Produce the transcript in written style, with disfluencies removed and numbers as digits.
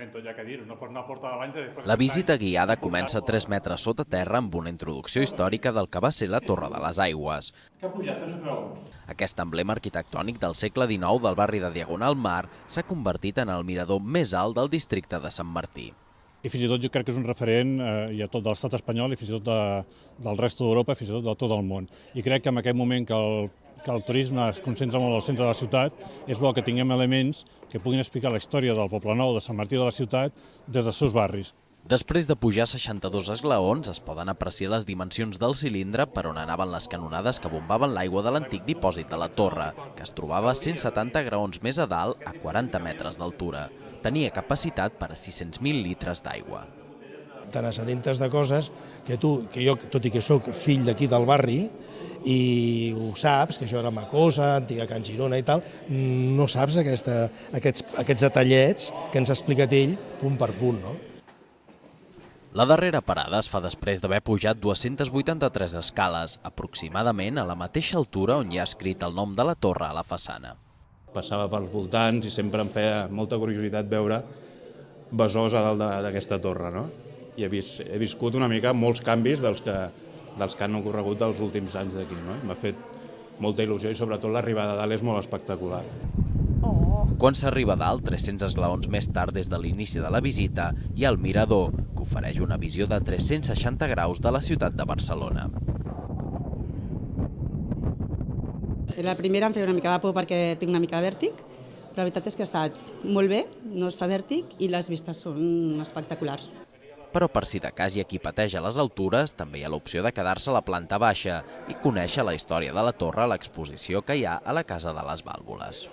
momento, ya que dir, no porta de l'any... La visita guiada comença a 3 metres sota terra amb una introducció històrica del que va ser la Torre de les Aigües. Que ha pujat 3 graons. Aquest emblema arquitectònic del segle XIX del barri de Diagonal Mar s'ha convertit en el mirador més alt del districte de Sant Martí. I fins i tot jo crec que és un referent a tot l'estat espanyol i fins i tot del rest d'Europa i fins i tot de tot el món. I crec que en aquest moment que el turisme es concentra molt al centre de la ciutat, és bo que tinguem elements que puguin explicar la història del Poblenou de Sant Martí de la ciutat des dels seus barris. Després de pujar 62 esglaons, es poden apreciar les dimensions del cilindre per on anaven les canonades que bombaven l'aigua de l'antic dipòsit de la torre, que es trobava a 170 graons més a dalt, a 40 metres d'altura. Tenia capacitat per a 600.000 litres d'aigua. Te n'assabentes de coses que jo, tot i que sóc fill d'aquí del barri, i ho saps, que això era Macosa, antiga Can Girona i tal, no saps aquests detallets que ens ha explicat ell punt per punt, no? La darrera parada es fa després d'haver pujat 283 escales, aproximadament a la mateixa altura on hi ha escrit el nom de la torre a la façana. Passava pels voltants i sempre em feia molta curiositat veure Besòs a dalt d'aquesta torre, no? I he viscut una mica molts canvis dels que han ocorregut els últims anys d'aquí, no? M'ha fet molta il·lusió i sobretot l'arribada a dalt és molt espectacular. Quan s'arriba a dalt, 300 esglaons més tard des de l'inici de la visita, hi ha el mirador, que ofereix una visió de 360 graus de la ciutat de Barcelona. La primera em feia una mica de por perquè tinc una mica de vèrtic, però la veritat és que ha estat molt bé, no es fa vèrtic i les vistes són espectaculars. Però per si de cas hi ha qui pateix a les altures, també hi ha l'opció de quedar-se a la planta baixa i conèixer la història de la torre a l'exposició que hi ha a la Casa de les Vàlvules.